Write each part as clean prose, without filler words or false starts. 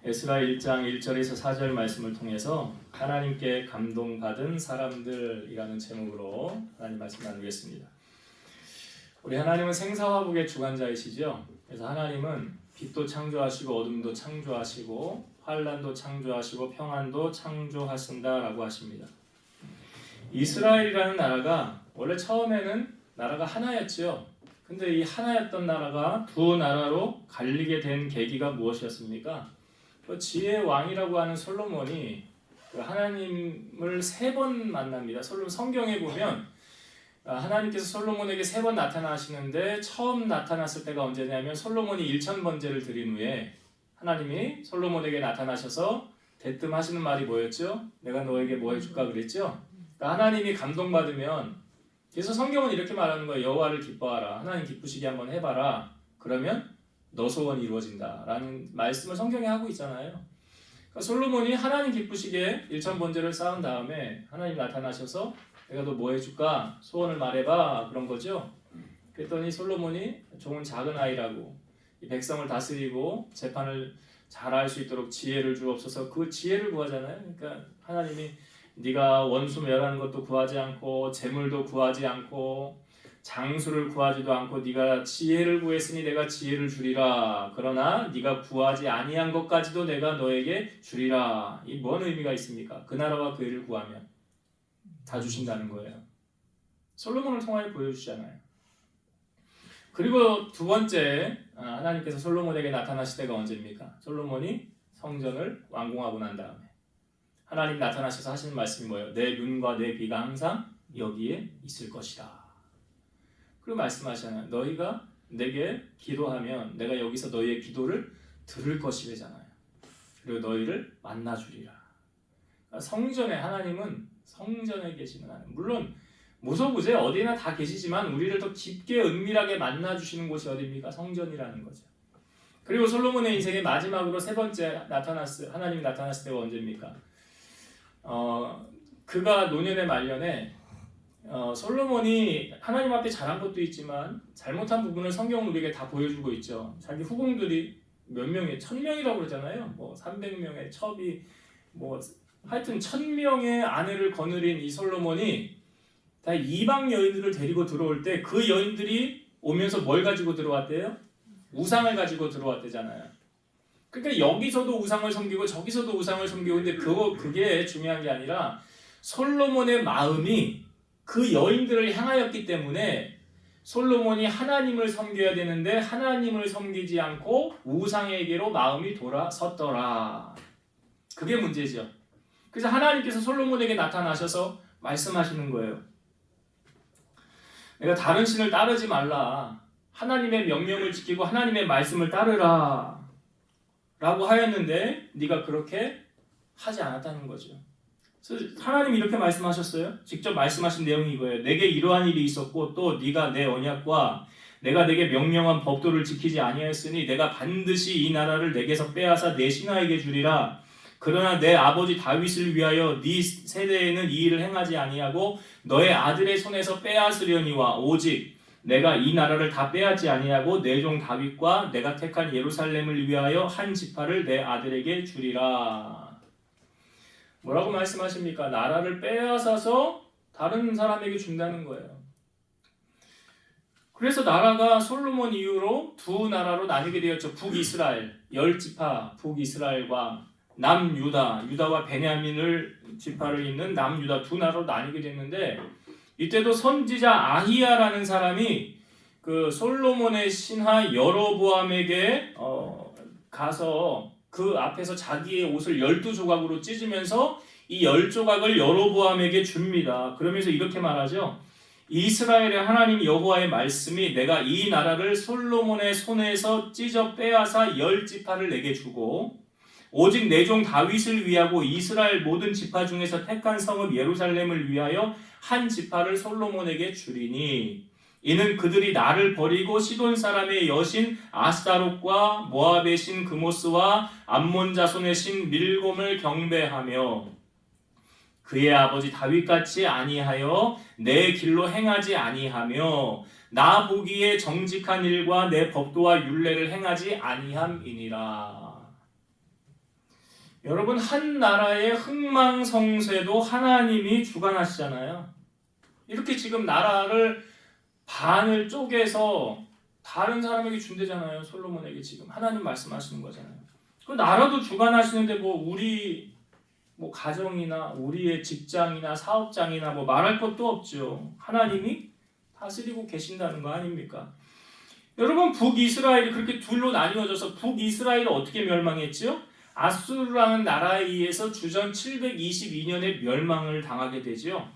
에스라 1장 1절에서 4절 말씀을 통해서 하나님께 감동받은 사람들이라는 제목으로 하나님 말씀 나누겠습니다. 우리 하나님은 생사화복의 주관자이시죠. 그래서 하나님은 빛도 창조하시고 어둠도 창조하시고 환란도 창조하시고 평안도 창조하신다라고 하십니다. 이스라엘이라는 나라가 원래 처음에는 나라가 하나였죠. 근데 이 하나였던 나라가 두 나라로 갈리게 된 계기가 무엇이었습니까? 지혜의 왕이라고 하는 솔로몬이 하나님을 3번 만납니다. 성경에 보면 하나님께서 솔로몬에게 3번 나타나시는데 처음 나타났을 때가 언제냐면 솔로몬이 1000번제를 드린 후에 하나님이 솔로몬에게 나타나셔서 대뜸 하시는 말이 뭐였죠? 내가 너에게 뭐 해줄까 그랬죠? 그러니까 하나님이 감동받으면, 그래서 성경은 이렇게 말하는 거예요. 여호와를 기뻐하라. 하나님 기쁘시게 한번 해봐라. 그러면 너 소원이 이루어진다 라는 말씀을 성경에 하고 있잖아요. 그러니까 솔로몬이 하나님 기쁘시게 1000번제를 쌓은 다음에 하나님 나타나셔서 내가 너 뭐 해줄까? 소원을 말해봐. 그런 거죠. 그랬더니 솔로몬이 좋은 작은 아이라고 이 백성을 다스리고 재판을 잘할 수 있도록 지혜를 주옵소서, 그 지혜를 구하잖아요. 그러니까 하나님이 네가 원수 멸하는 것도 구하지 않고 재물도 구하지 않고 장수를 구하지도 않고 네가 지혜를 구했으니 내가 지혜를 주리라. 그러나 네가 구하지 아니한 것까지도 내가 너에게 주리라. 이 뭔 의미가 있습니까? 그 나라와 그 일을 구하면 다 주신다는 거예요. 솔로몬을 통하여 보여주시잖아요. 그리고 두 번째, 하나님께서 솔로몬에게 나타나실 때가 언제입니까? 솔로몬이 성전을 완공하고 난 다음에 하나님 나타나셔서 하시는 말씀이 뭐예요? 내 눈과 내 귀가 항상 여기에 있을 것이다. 그리고 말씀하시잖아요. 너희가 내게 기도하면 내가 여기서 너희의 기도를 들을 것이래잖아요. 그리고 너희를 만나주리라. 그러니까 성전에, 하나님은 성전에 계시는 하나님. 물론 무소부재 어디나 다 계시지만 우리를 더 깊게 은밀하게 만나주시는 곳이 어디입니까? 성전이라는 거죠. 그리고 솔로몬의 인생의 마지막으로 3번째 하나님이 나타났을 때가 언제입니까? 그가 노년의 말년에 솔로몬이 하나님 앞에 잘한 것도 있지만 잘못한 부분을 성경은 우리에게 다 보여주고 있죠. 자기 후궁들이 몇 명이 1000명이라고 그러잖아요. 뭐 300명의 첩이 하여튼 1000명의 아내를 거느린 이 솔로몬이 다 이방 여인들을 데리고 들어올 때 그 여인들이 오면서 뭘 가지고 들어왔대요? 우상을 가지고 들어왔대잖아요. 그러니까 여기서도 우상을 섬기고 저기서도 우상을 섬기고, 근데 그게 중요한 게 아니라 솔로몬의 마음이 그 여인들을 향하였기 때문에 솔로몬이 하나님을 섬겨야 되는데 하나님을 섬기지 않고 우상에게로 마음이 돌아섰더라. 그게 문제죠. 그래서 하나님께서 솔로몬에게 나타나셔서 말씀하시는 거예요. 내가 다른 신을 따르지 말라. 하나님의 명령을 지키고 하나님의 말씀을 따르라 라고 하였는데 네가 그렇게 하지 않았다는 거죠. 그래서 하나님이 이렇게 말씀하셨어요. 직접 말씀하신 내용이 이거예요. 내게 이러한 일이 있었고 또 네가 내 언약과 내가 내게 명령한 법도를 지키지 아니하였으니 내가 반드시 이 나라를 내게서 빼앗아 내 신하에게 주리라. 그러나 내 아버지 다윗을 위하여 네 세대에는 이 일을 행하지 아니하고 너의 아들의 손에서 빼앗으려니와 오직 내가 이 나라를 다 빼앗지 아니하고 내 종 다윗과 내가 택한 예루살렘을 위하여 한 지파를 내 아들에게 주리라. 뭐라고 말씀하십니까? 나라를 빼앗아서 다른 사람에게 준다는 거예요. 그래서 나라가 솔로몬 이후로 두 나라로 나뉘게 되었죠. 북이스라엘, 10지파 북이스라엘과 남유다, 유다와 베냐민을 지파를 잇는 남유다 두 나라로 나뉘게 됐는데, 이때도 선지자 아히야라는 사람이 그 솔로몬의 신하 여로보암에게 가서 그 앞에서 자기의 옷을 12조각으로 찢으면서 이 10조각을 여로보암에게 줍니다. 그러면서 이렇게 말하죠. 이스라엘의 하나님 여호와의 말씀이 내가 이 나라를 솔로몬의 손에서 찢어 빼앗아 10지파를 내게 주고 오직 내 종 다윗을 위하고 이스라엘 모든 지파 중에서 택한 성읍 예루살렘을 위하여 한 지파를 솔로몬에게 주리니 이는 그들이 나를 버리고 시돈 사람의 여신 아스타롯과 모압의 신 그모스와 암몬 자손의 신 밀곰을 경배하며 그의 아버지 다윗같이 아니하여 내 길로 행하지 아니하며 나 보기에 정직한 일과 내 법도와 율례를 행하지 아니함이니라. 여러분, 한 나라의 흥망성쇠도 하나님이 주관하시잖아요. 이렇게 지금 나라를 반을 쪼개서 다른 사람에게 준대잖아요. 솔로몬에게 지금 하나님 말씀하시는 거잖아요. 그 나라도 주관하시는데 우리 가정이나 우리의 직장이나 사업장이나 말할 것도 없죠. 하나님이 다스리고 계신다는 거 아닙니까? 여러분, 북이스라엘이 그렇게 둘로 나뉘어져서 북이스라엘이 어떻게 멸망했죠? 아수르라는 나라에 의해서 주전 722년에 멸망을 당하게 되죠.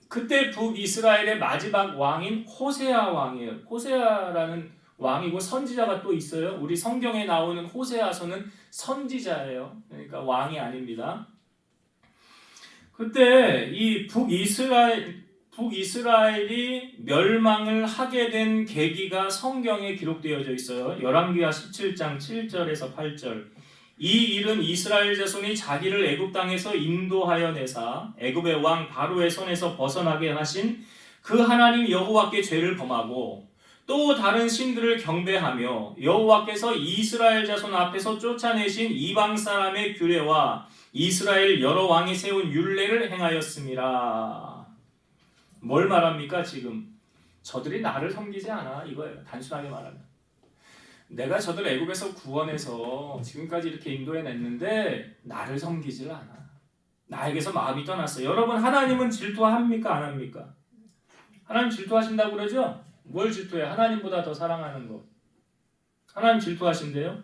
그때 북이스라엘의 마지막 왕인 호세아 왕이에요. 호세아라는 왕이고 선지자가 또 있어요. 우리 성경에 나오는 호세아서는 선지자예요. 그러니까 왕이 아닙니다. 그때 이 북이스라엘이 멸망을 하게 된 계기가 성경에 기록되어져 있어요. 열왕기하 17장 7절에서 8절. 이 일은 이스라엘 자손이 자기를 애굽 땅에서 인도하여 내사 애굽의 왕 바로의 손에서 벗어나게 하신 그 하나님 여호와께 죄를 범하고 또 다른 신들을 경배하며 여호와께서 이스라엘 자손 앞에서 쫓아내신 이방 사람의 규례와 이스라엘 여러 왕이 세운 율례를 행하였음이라. 뭘 말합니까? 지금 저들이 나를 섬기지 않아, 이거예요. 단순하게 말하면 내가 저들 애굽에서 구원해서 지금까지 이렇게 인도해냈는데 나를 섬기질 않아. 나에게서 마음이 떠났어. 여러분, 하나님은 질투합니까? 안 합니까? 하나님 질투하신다고 그러죠? 뭘 질투해? 하나님보다 더 사랑하는 거. 하나님 질투하신대요.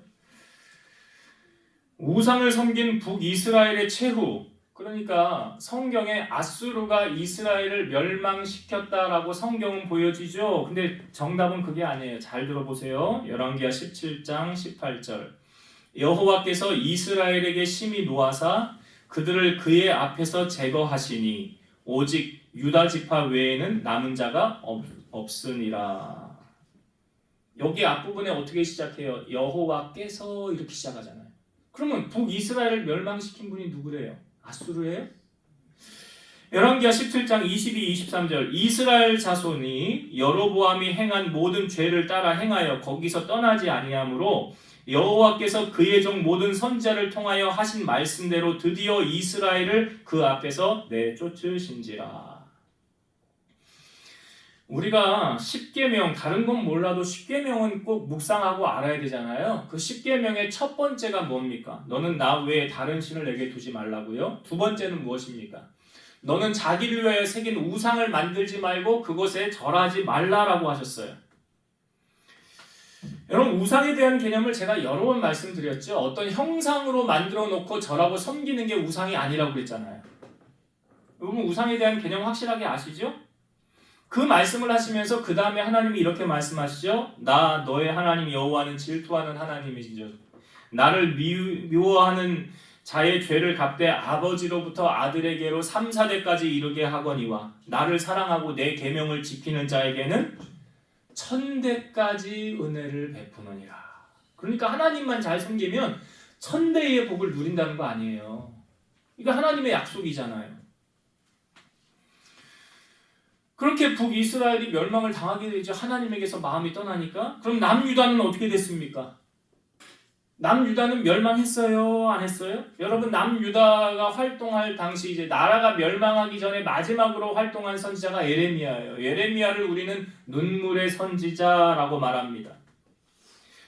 우상을 섬긴 북이스라엘의 최후, 그러니까 성경에 아수르가 이스라엘을 멸망시켰다라고 성경은 보여지죠. 근데 정답은 그게 아니에요. 잘 들어보세요. 열왕기하 17장 18절. 여호와께서 이스라엘에게 심히 노하사 그들을 그의 앞에서 제거하시니 오직 유다 지파 외에는 남은 자가 없으니라. 여기 앞부분에 어떻게 시작해요? 여호와께서 이렇게 시작하잖아요. 그러면 북이스라엘을 멸망시킨 분이 누구래요? 아수르예요? 열왕기하 17장 22, 23절. 이스라엘 자손이 여로보암이 행한 모든 죄를 따라 행하여 거기서 떠나지 아니하므로 여호와께서 그의 종 모든 선지자를 통하여 하신 말씀대로 드디어 이스라엘을 그 앞에서 내쫓으신지라. 우리가 십계명, 다른 건 몰라도 십계명은 꼭 묵상하고 알아야 되잖아요. 그 십계명의 첫 번째가 뭡니까? 너는 나 외에 다른 신을 내게 두지 말라고요. 두 번째는 무엇입니까? 너는 자기를 위하여 새긴 우상을 만들지 말고 그것에 절하지 말라라고 하셨어요. 여러분, 우상에 대한 개념을 제가 여러 번 말씀드렸죠. 어떤 형상으로 만들어 놓고 절하고 섬기는 게 우상이 아니라고 그랬잖아요. 여러분, 우상에 대한 개념 확실하게 아시죠? 그 말씀을 하시면서 그 다음에 하나님이 이렇게 말씀하시죠. 나 너의 하나님 여호와는 질투하는 하나님이시죠. 나를 미워하는 자의 죄를 갚되 아버지로부터 아들에게로 3, 4대까지 이르게 하거니와 나를 사랑하고 내 계명을 지키는 자에게는 1000대까지 은혜를 베푸느니라. 그러니까 하나님만 잘 섬기면 1000대의 복을 누린다는 거 아니에요. 이거 하나님의 약속이잖아요. 그렇게 북이스라엘이 멸망을 당하게 되죠. 하나님에게서 마음이 떠나니까. 그럼 남유다는 어떻게 됐습니까? 남유다는 멸망했어요? 안 했어요? 여러분, 남유다가 활동할 당시 이제 나라가 멸망하기 전에 마지막으로 활동한 선지자가 예레미야예요. 예레미야를 우리는 눈물의 선지자라고 말합니다.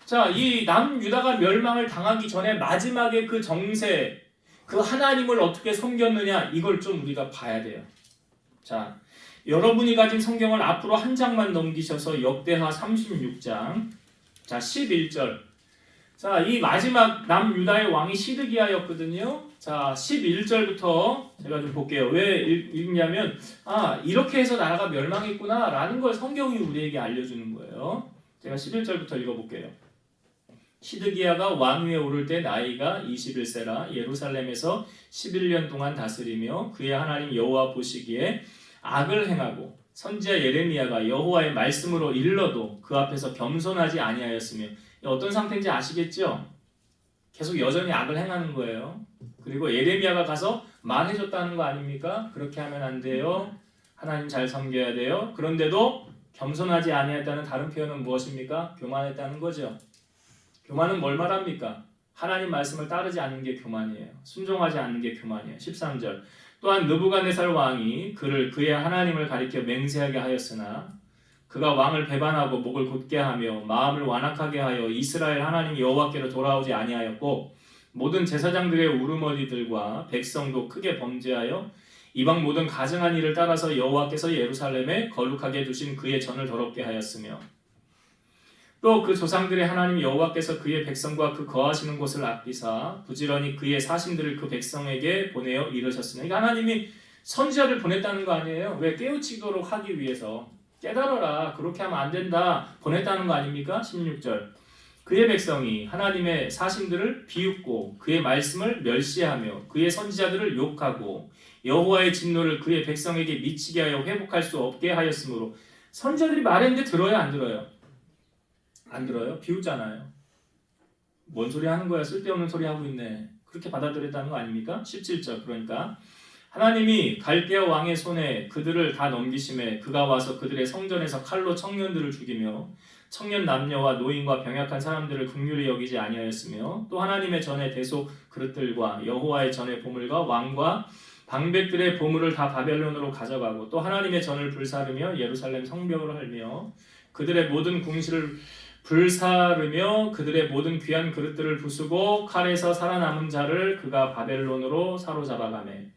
자, 이 남유다가 멸망을 당하기 전에 마지막에 그 정세, 그 하나님을 어떻게 섬겼느냐, 이걸 좀 우리가 봐야 돼요. 자, 여러분이 가진 성경을 앞으로 한 장만 넘기셔서 역대하 36장, 자 11절. 자, 이 마지막 남유다의 왕이 시드기야였거든요. 자, 11절부터 제가 좀 볼게요. 왜 읽냐면 이렇게 해서 나라가 멸망했구나 라는 걸 성경이 우리에게 알려주는 거예요. 제가 11절부터 읽어볼게요. 시드기야가 왕위에 오를 때 나이가 21세라 예루살렘에서 11년 동안 다스리며 그의 하나님 여호와 보시기에 악을 행하고 선지자 예레미야가 여호와의 말씀으로 일러도 그 앞에서 겸손하지 아니하였으며, 어떤 상태인지 아시겠죠? 계속 여전히 악을 행하는 거예요. 그리고 예레미야가 가서 말해줬다는 거 아닙니까? 그렇게 하면 안 돼요. 하나님 잘 섬겨야 돼요. 그런데도 겸손하지 아니했다는 다른 표현은 무엇입니까? 교만했다는 거죠. 교만은 뭘 말합니까? 하나님 말씀을 따르지 않는 게 교만이에요. 순종하지 않는 게 교만이에요. 13절. 또한 느부갓네살 왕이 그의 하나님을 가리켜 맹세하게 하였으나 그가 왕을 배반하고 목을 곧게 하며 마음을 완악하게 하여 이스라엘 하나님 여호와께로 돌아오지 아니하였고 모든 제사장들의 우르머리들과 백성도 크게 범죄하여 이방 모든 가증한 일을 따라서 여호와께서 예루살렘에 거룩하게 두신 그의 전을 더럽게 하였으며 또 그 조상들의 하나님 여호와께서 그의 백성과 그 거하시는 곳을 아끼사 부지런히 그의 사신들을 그 백성에게 보내어 이르셨으니 그러니까 하나님이 선지자를 보냈다는 거 아니에요. 왜? 깨우치도록 하기 위해서. 깨달아라. 그렇게 하면 안 된다. 보냈다는 거 아닙니까? 16절. 그의 백성이 하나님의 사신들을 비웃고 그의 말씀을 멸시하며 그의 선지자들을 욕하고 여호와의 진노를 그의 백성에게 미치게 하여 회복할 수 없게 하였으므로 선지자들이 말했는데 들어요? 안 들어요? 안 들어요? 비웃잖아요. 뭔 소리 하는 거야? 쓸데없는 소리 하고 있네. 그렇게 받아들였다는 거 아닙니까? 17절. 그러니까 하나님이 갈대아 왕의 손에 그들을 다 넘기심에 그가 와서 그들의 성전에서 칼로 청년들을 죽이며 청년 남녀와 노인과 병약한 사람들을 긍휼히 여기지 아니하였으며 또 하나님의 전에 대소 그릇들과 여호와의 전에 보물과 왕과 방백들의 보물을 다 바벨론으로 가져가고 또 하나님의 전을 불사르며 예루살렘 성벽을 헐며 그들의 모든 궁실을 불사르며 그들의 모든 귀한 그릇들을 부수고 칼에서 살아남은 자를 그가 바벨론으로 사로잡아가매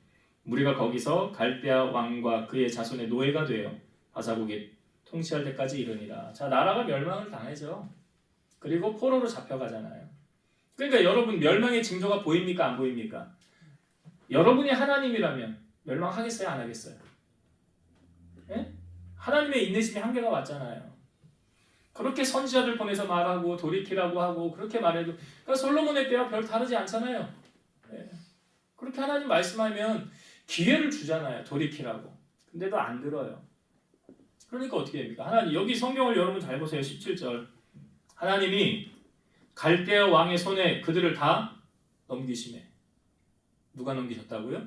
무리가 거기서 갈대아 왕과 그의 자손의 노예가 되어 바사국이 통치할 때까지 이르니라. 자, 나라가 멸망을 당하죠. 그리고 포로로 잡혀가잖아요. 그러니까 여러분 멸망의 징조가 보입니까? 안 보입니까? 여러분이 하나님이라면 멸망하겠어요? 안 하겠어요? 예? 하나님의 인내심이 한계가 왔잖아요. 그렇게 선지자들 보내서 말하고 돌이키라고 하고 그렇게 말해도 그러니까 솔로몬의 때와 별 다르지 않잖아요. 예. 그렇게 하나님 말씀하면 기회를 주잖아요. 돌이키라고. 근데도 안 들어요. 그러니까 어떻게 됩니까? 하나님 여기 성경을 여러분 잘 보세요. 17절. 하나님이 갈대아 왕의 손에 그들을 다 넘기시네. 누가 넘기셨다고요?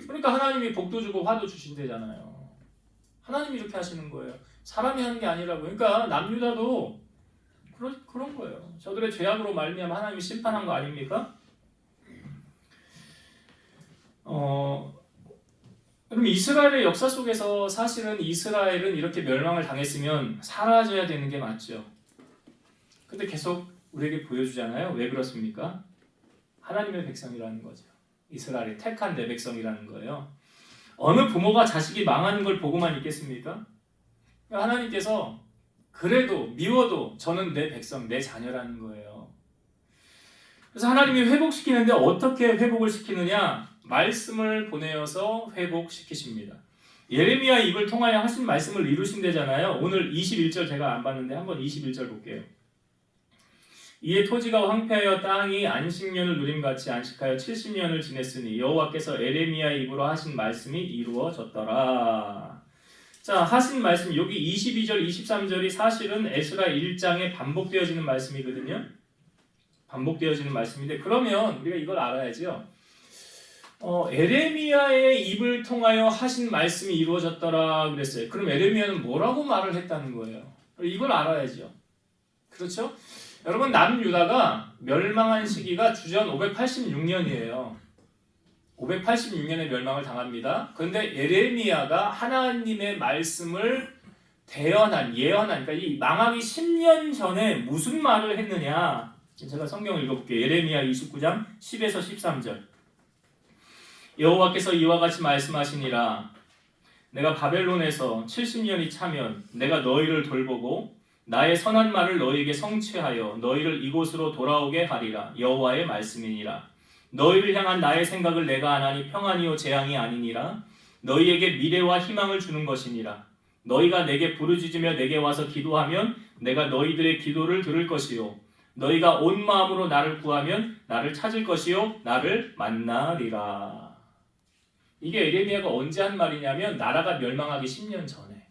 그러니까 하나님이 복도 주고 화도 주신대잖아요. 하나님이 이렇게 하시는 거예요. 사람이 하는 게 아니라고. 그러니까 남유다도 그런 거예요. 저들의 죄악으로 말미암아 하나님이 심판한 거 아닙니까? 그럼 이스라엘의 역사 속에서 사실은 이스라엘은 이렇게 멸망을 당했으면 사라져야 되는 게 맞죠. 근데 계속 우리에게 보여주잖아요. 왜 그렇습니까? 하나님의 백성이라는 거죠. 이스라엘이 택한 내 백성이라는 거예요. 어느 부모가 자식이 망하는 걸 보고만 있겠습니까? 하나님께서 그래도 미워도 저는 내 백성, 내 자녀라는 거예요. 그래서 하나님이 회복시키는데 어떻게 회복을 시키느냐? 말씀을 보내어서 회복시키십니다. 예레미야 입을 통하여 하신 말씀을 이루신대잖아요. 오늘 21절 제가 안 봤는데 한번 21절 볼게요. 이에 토지가 황폐하여 땅이 안식년을 누림같이 안식하여 70년을 지냈으니 여호와께서 예레미야의 입으로 하신 말씀이 이루어졌더라. 자, 하신 말씀 여기 22절, 23절이 사실은 에스라 1장에 반복되어지는 말씀이거든요. 반복되어지는 말씀인데 그러면 우리가 이걸 알아야죠. 에레미야의 입을 통하여 하신 말씀이 이루어졌더라 그랬어요. 그럼 에레미야는 뭐라고 말을 했다는 거예요? 이걸 알아야죠. 그렇죠? 여러분 남유다가 멸망한 시기가 주전 586년이에요. 586년에 멸망을 당합니다. 그런데 예레미야가 하나님의 말씀을 예언한 그러니까 이 망하기 10년 전에 무슨 말을 했느냐? 제가 성경을 읽어볼게요. 예레미야 29장 10에서 13절. 여호와께서 이와 같이 말씀하시니라. 내가 바벨론에서 70년이 차면 내가 너희를 돌보고 나의 선한 말을 너희에게 성취하여 너희를 이곳으로 돌아오게 하리라. 여호와의 말씀이니라. 너희를 향한 나의 생각을 내가 아나니 평안이요 재앙이 아니니라. 너희에게 미래와 희망을 주는 것이니라. 너희가 내게 부르짖으며 내게 와서 기도하면 내가 너희들의 기도를 들을 것이요 너희가 온 마음으로 나를 구하면 나를 찾을 것이요 나를 만나리라. 이게 예레미야가 언제 한 말이냐면 나라가 멸망하기 10년 전에.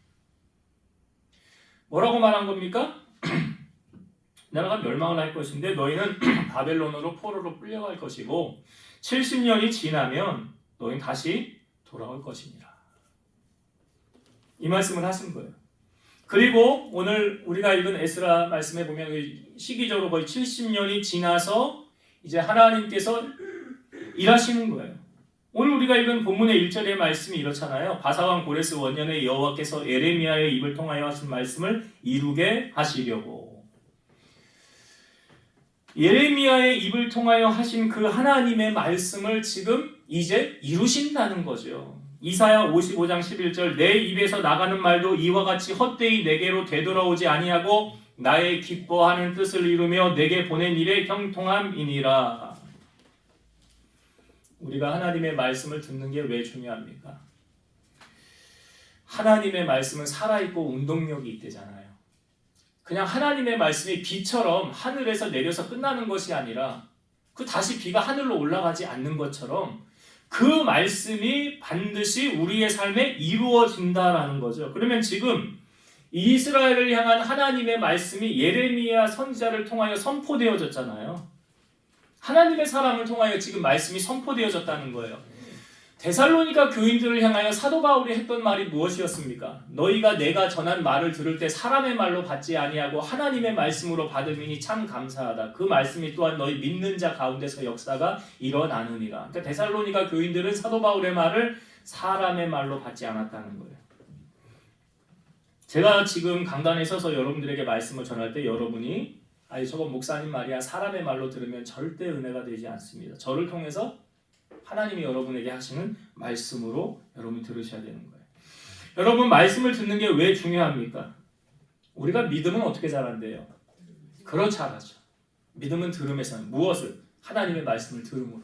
뭐라고 말한 겁니까? 나라가 멸망을 할 것인데 너희는 바벨론으로 포로로 끌려갈 것이고 70년이 지나면 너희는 다시 돌아올 것이니라. 이 말씀을 하신 거예요. 그리고 오늘 우리가 읽은 에스라 말씀에 보면 시기적으로 거의 70년이 지나서 이제 하나님께서 일하시는 거예요. 오늘 우리가 읽은 본문의 1절의 말씀이 이렇잖아요. 바사왕 고레스 원년에 여호와께서 예레미야의 입을 통하여 하신 말씀을 이루게 하시려고. 예레미야의 입을 통하여 하신 그 하나님의 말씀을 지금 이제 이루신다는 거죠. 이사야 55장 11절 내 입에서 나가는 말도 이와 같이 헛되이 내게로 되돌아오지 아니하고 나의 기뻐하는 뜻을 이루며 내게 보낸 일에 형통함이니라. 우리가 하나님의 말씀을 듣는 게 왜 중요합니까? 하나님의 말씀은 살아있고 운동력이 있대잖아요. 그냥 하나님의 말씀이 비처럼 하늘에서 내려서 끝나는 것이 아니라 그 다시 비가 하늘로 올라가지 않는 것처럼 그 말씀이 반드시 우리의 삶에 이루어진다라는 거죠. 그러면 지금 이스라엘을 향한 하나님의 말씀이 예레미야 선지자를 통하여 선포되어졌잖아요. 하나님의 사람을 통하여 지금 말씀이 선포되어졌다는 거예요. 데살로니가 교인들을 향하여 사도 바울이 했던 말이 무엇이었습니까? 너희가 내가 전한 말을 들을 때 사람의 말로 받지 아니하고 하나님의 말씀으로 받음이니 참 감사하다. 그 말씀이 또한 너희 믿는 자 가운데서 역사가 일어나느니라. 그러니까 데살로니가 교인들은 사도 바울의 말을 사람의 말로 받지 않았다는 거예요. 제가 지금 강단에 서서 여러분들에게 말씀을 전할 때 여러분이 아니 저건 목사님 말이야 사람의 말로 들으면 절대 은혜가 되지 않습니다. 저를 통해서 하나님이 여러분에게 하시는 말씀으로 여러분이 들으셔야 되는 거예요. 여러분 말씀을 듣는 게 왜 중요합니까? 우리가 믿음은 어떻게 자란대요? 그렇지 잘하죠. 믿음은 들음에서 무엇을? 하나님의 말씀을 들음으로.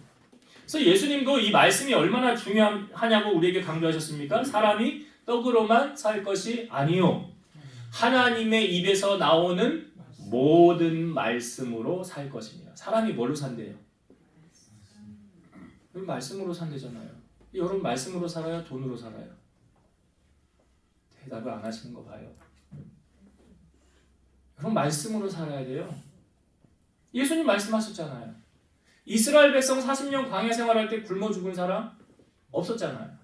그래서 예수님도 이 말씀이 얼마나 중요하냐고 우리에게 강조하셨습니까? 사람이 떡으로만 살 것이 아니요 하나님의 입에서 나오는 모든 말씀으로 살 것입니다. 사람이 뭘로 산대요? 말씀으로 산대잖아요. 여러분 말씀으로 살아요? 돈으로 살아요? 대답을 안 하시는 거 봐요. 여러분 말씀으로 살아야 돼요. 예수님 말씀하셨잖아요. 이스라엘 백성 40년 광야 생활할 때 굶어 죽은 사람 없었잖아요.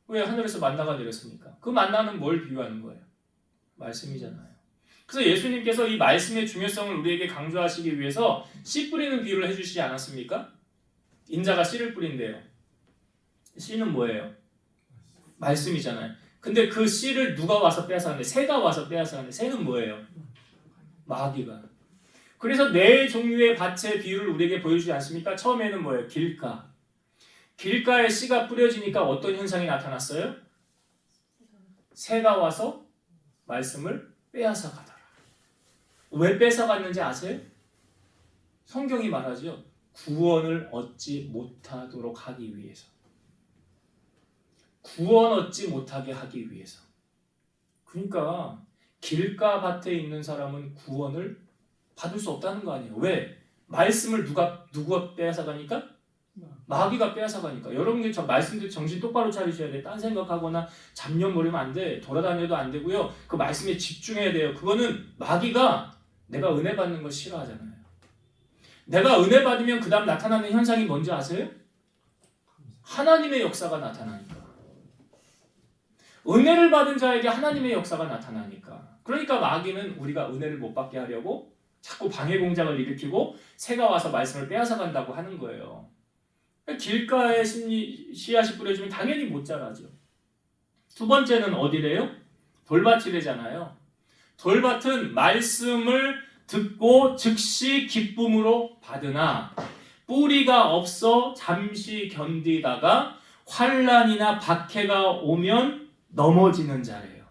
왜? 하늘에서 만나가 내렸으니까. 그 만나는 뭘 비유하는 거예요? 말씀이잖아요. 그래서 예수님께서 이 말씀의 중요성을 우리에게 강조하시기 위해서 씨 뿌리는 비유를 해주시지 않았습니까? 인자가 씨를 뿌린대요. 씨는 뭐예요? 말씀이잖아요. 근데 그 씨를 누가 와서 빼앗아가는데? 새가 와서 빼앗아가는데 새는 뭐예요? 마귀가. 그래서 네 종류의 밭의 비유를 우리에게 보여주지 않습니까? 처음에는 뭐예요? 길가. 길가에 씨가 뿌려지니까 어떤 현상이 나타났어요? 새가 와서 말씀을 빼앗아가더라. 왜 뺏어갔는지 아세요? 성경이 말하죠. 구원을 얻지 못하도록 하기 위해서. 구원 얻지 못하게 하기 위해서. 그러니까 길가 밭에 있는 사람은 구원을 받을 수 없다는 거 아니에요. 왜? 말씀을 누가 빼앗아가니까? 마귀가 빼앗아가니까. 여러분 저 말씀들 정신 똑바로 차리셔야 돼. 딴 생각하거나 잡념 버리면 안 돼. 돌아다녀도 안 되고요. 그 말씀에 집중해야 돼요. 그거는 마귀가 내가 은혜 받는 걸 싫어하잖아요. 내가 은혜 받으면 그 다음 나타나는 현상이 뭔지 아세요? 하나님의 역사가 나타나니까. 은혜를 받은 자에게 하나님의 역사가 나타나니까. 그러니까 마귀는 우리가 은혜를 못 받게 하려고 자꾸 방해 공작을 일으키고 새가 와서 말씀을 빼앗아간다고 하는 거예요. 길가에 씨앗이 뿌려지면 당연히 못 자라죠. 두 번째는 어디래요? 돌밭이래잖아요. 돌밭은 말씀을 듣고 즉시 기쁨으로 받으나 뿌리가 없어 잠시 견디다가 환난이나 박해가 오면 넘어지는 자래요.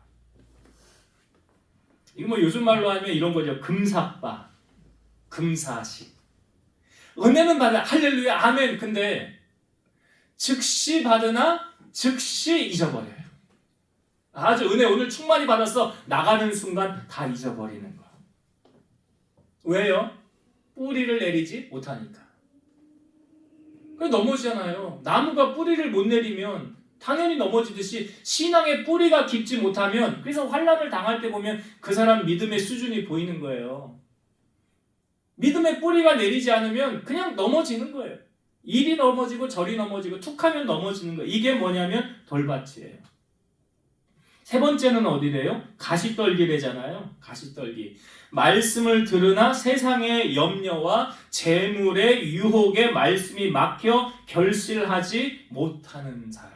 이거 뭐 요즘 말로 하면 이런 거죠. 금사빠, 금사시. 은혜는 받아 할렐루야 아멘. 근데 즉시 받으나 즉시 잊어버려요. 아주 은혜 오늘 충만히 받았어. 나가는 순간 다 잊어버리는 거. 왜요? 뿌리를 내리지 못하니까. 넘어지잖아요. 나무가 뿌리를 못 내리면 당연히 넘어지듯이 신앙의 뿌리가 깊지 못하면 그래서 환난을 당할 때 보면 그 사람 믿음의 수준이 보이는 거예요. 믿음의 뿌리가 내리지 않으면 그냥 넘어지는 거예요. 이리 넘어지고 저리 넘어지고 툭하면 넘어지는 거예요. 이게 뭐냐면 돌밭이에요. 세 번째는 어디래요? 가시떨기래잖아요. 가시떨기. 말씀을 들으나 세상의 염려와 재물의 유혹에 말씀이 막혀 결실하지 못하는 사람.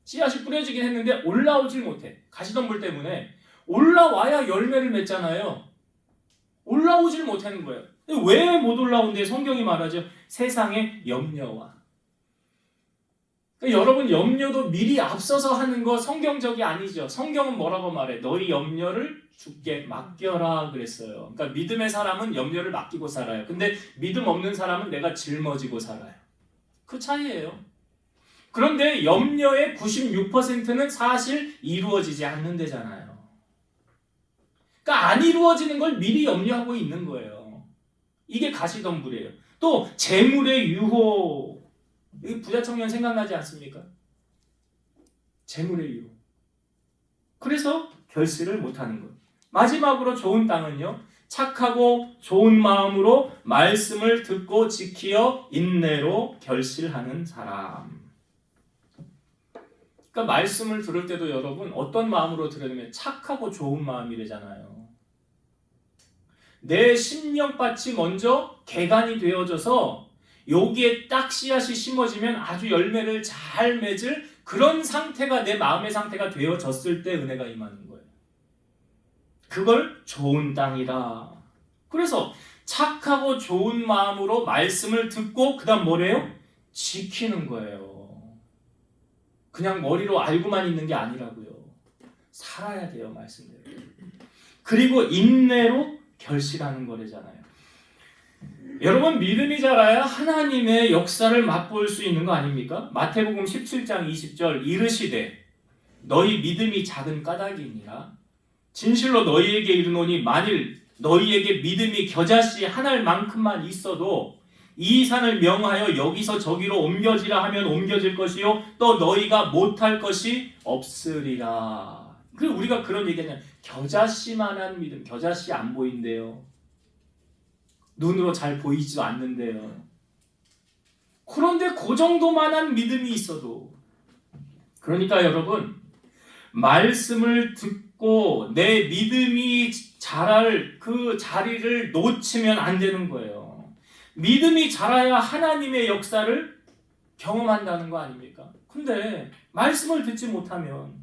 씨앗이 뿌려지긴 했는데 올라오질 못해. 가시덤불 때문에. 올라와야 열매를 맺잖아요. 올라오질 못하는 거예요. 왜 못 올라온대? 성경이 말하죠. 세상의 염려와. 그러니까 여러분, 염려도 미리 앞서서 하는 거 성경적이 아니죠. 성경은 뭐라고 말해? 너희 염려를 주께 맡겨라 그랬어요. 그러니까 믿음의 사람은 염려를 맡기고 살아요. 근데 믿음 없는 사람은 내가 짊어지고 살아요. 그 차이예요. 그런데 염려의 96%는 사실 이루어지지 않는다잖아요. 그러니까 안 이루어지는 걸 미리 염려하고 있는 거예요. 이게 가시덤불이에요. 또 재물의 유혹. 부자 청년 생각나지 않습니까? 재물의 유혹. 그래서 결실을 못하는 것. 마지막으로 좋은 땅은요. 착하고 좋은 마음으로 말씀을 듣고 지키어 인내로 결실하는 사람. 그러니까 말씀을 들을 때도 여러분 어떤 마음으로 들으면 착하고 좋은 마음이래잖아요. 내 심령밭이 먼저 개간이 되어져서 여기에 딱 씨앗이 심어지면 아주 열매를 잘 맺을 그런 상태가 내 마음의 상태가 되어졌을 때 은혜가 임하는 거예요. 그걸 좋은 땅이라. 그래서 착하고 좋은 마음으로 말씀을 듣고 그 다음 뭐래요? 지키는 거예요. 그냥 머리로 알고만 있는 게 아니라고요. 살아야 돼요, 말씀대로. 그리고 인내로 결실하는 거래잖아요. 여러분, 믿음이 자라야 하나님의 역사를 맛볼 수 있는 거 아닙니까? 마태복음 17장 20절 이르시되 너희 믿음이 작은 까닭이니라. 진실로 너희에게 이르노니 만일 너희에게 믿음이 겨자씨 한 알만큼만 있어도 이 산을 명하여 여기서 저기로 옮겨지라 하면 옮겨질 것이요 또 너희가 못할 것이 없으리라. 그리고 우리가 그런 얘기하냐, 겨자씨만한 믿음. 겨자씨 안 보인대요. 눈으로 잘 보이지도 않는데요. 그런데 그 정도만한 믿음이 있어도, 그러니까 여러분, 말씀을 듣고 내 믿음이 자랄 그 자리를 놓치면 안 되는 거예요. 믿음이 자라야 하나님의 역사를 경험한다는 거 아닙니까? 근데 말씀을 듣지 못하면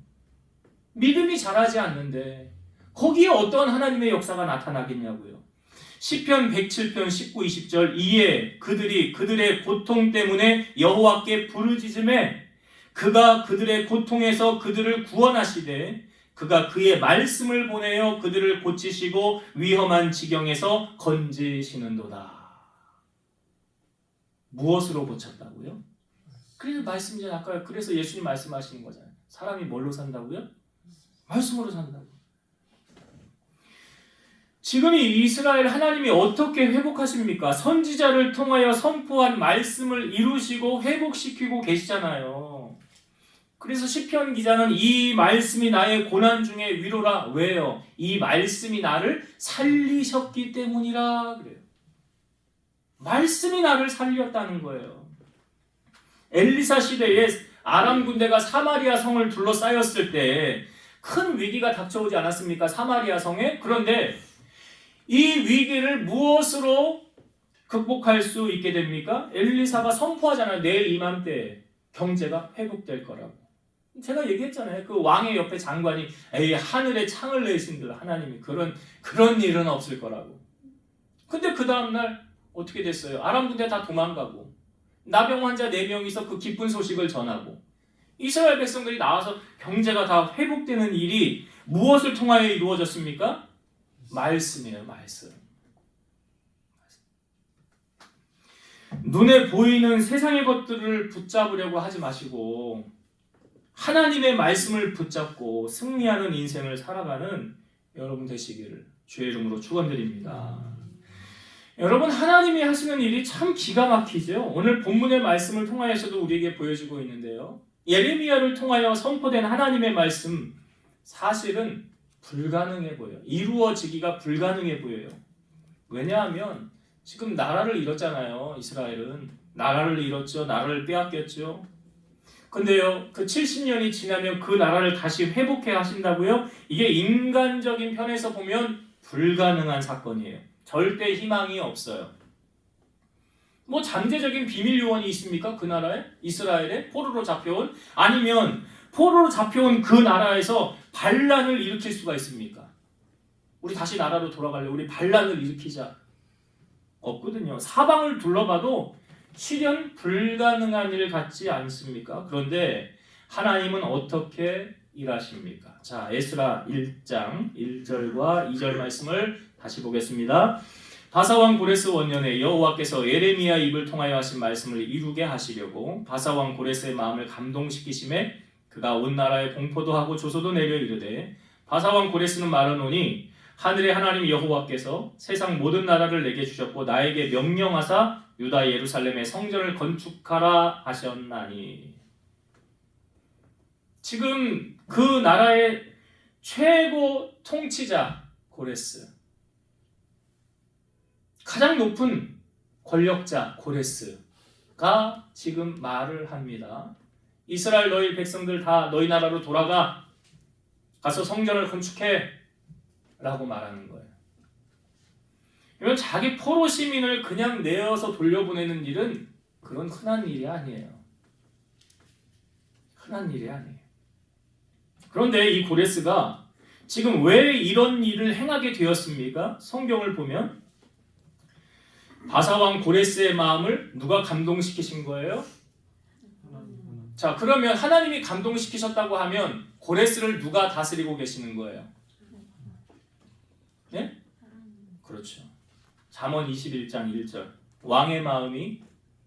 믿음이 자라지 않는데 거기에 어떤 하나님의 역사가 나타나겠냐고요. 시편 107편 19, 20절 이에 그들이 그들의 고통 때문에 여호와께 부르짖음에 그가 그들의 고통에서 그들을 구원하시되 그가 그의 말씀을 보내어 그들을 고치시고 위험한 지경에서 건지시는도다. 무엇으로 고쳤다고요? 그래서 말씀이잖아요. 아까 그래서 예수님 말씀하시는 거잖아요. 사람이 뭘로 산다고요? 말씀으로 산다고. 지금 이 이스라엘 하나님이 어떻게 회복하십니까? 선지자를 통하여 선포한 말씀을 이루시고 회복시키고 계시잖아요. 그래서 시편 기자는 이 말씀이 나의 고난 중에 위로라. 왜요? 이 말씀이 나를 살리셨기 때문이라 그래요. 말씀이 나를 살렸다는 거예요. 엘리사 시대에 아람 군대가 사마리아 성을 둘러싸였을 때 큰 위기가 닥쳐오지 않았습니까? 사마리아 성에. 그런데 이 위기를 무엇으로 극복할 수 있게 됩니까? 엘리사가 선포하잖아요. 내일 이맘때 경제가 회복될 거라고. 제가 얘기했잖아요. 그 왕의 옆에 장관이 에이 하늘에 창을 내신들 하나님이 그런 일은 없을 거라고. 근데 그 다음날 어떻게 됐어요? 아람 군대 다 도망가고 나병 환자 4명이서 그 기쁜 소식을 전하고 이스라엘 백성들이 나와서 경제가 다 회복되는 일이 무엇을 통하여 이루어졌습니까? 말씀이에요. 말씀. 눈에 보이는 세상의 것들을 붙잡으려고 하지 마시고 하나님의 말씀을 붙잡고 승리하는 인생을 살아가는 여러분 되시기를 주의 이름으로 축원드립니다. 여러분, 하나님이 하시는 일이 참 기가 막히죠. 오늘 본문의 말씀을 통하여서도 우리에게 보여주고 있는데요. 예레미야를 통하여 선포된 하나님의 말씀, 사실은 불가능해 보여요. 이루어지기가 불가능해 보여요. 왜냐하면 지금 나라를 잃었잖아요. 이스라엘은 나라를 잃었죠. 나라를 빼앗겼죠. 근데요, 그 70년이 지나면 그 나라를 다시 회복해 하신다고요? 이게 인간적인 편에서 보면 불가능한 사건이에요. 절대 희망이 없어요. 뭐 잠재적인 비밀 요원이 있습니까? 그 나라에? 이스라엘에? 포로로 잡혀온? 아니면 포로로 잡혀온 그 나라에서 반란을 일으킬 수가 있습니까? 우리 다시 나라로 돌아갈래? 우리 반란을 일으키자. 없거든요. 사방을 둘러봐도 실현 불가능한 일 같지 않습니까? 그런데 하나님은 어떻게 일하십니까? 자, 에스라 1장 1절과 2절 말씀을 다시 보겠습니다. 바사왕 고레스 원년에 여호와께서 예레미야 입을 통하여 하신 말씀을 이루게 하시려고 바사왕 고레스의 마음을 감동시키심에 그가 온 나라에 공포도 하고 조소도 내려 이르되 바사왕 고레스는 말하노니 하늘의 하나님 여호와께서 세상 모든 나라를 내게 주셨고 나에게 명령하사 유다 예루살렘의 성전을 건축하라 하셨나니. 지금 그 나라의 최고 통치자 고레스, 가장 높은 권력자 고레스가 지금 말을 합니다. 이스라엘 너희 백성들 다 너희 나라로 돌아가 가서 성전을 건축해 라고 말하는 거예요. 이건 자기 포로 시민을 그냥 내어서 돌려보내는 일은 그런 흔한 일이 아니에요. 흔한 일이 아니에요. 그런데 이 고레스가 지금 왜 이런 일을 행하게 되었습니까? 성경을 보면 바사왕 고레스의 마음을 누가 감동시키신 거예요? 자, 그러면 하나님이 감동시키셨다고 하면 고레스를 누가 다스리고 계시는 거예요? 네? 그렇죠. 잠언 21장 1절 왕의 마음이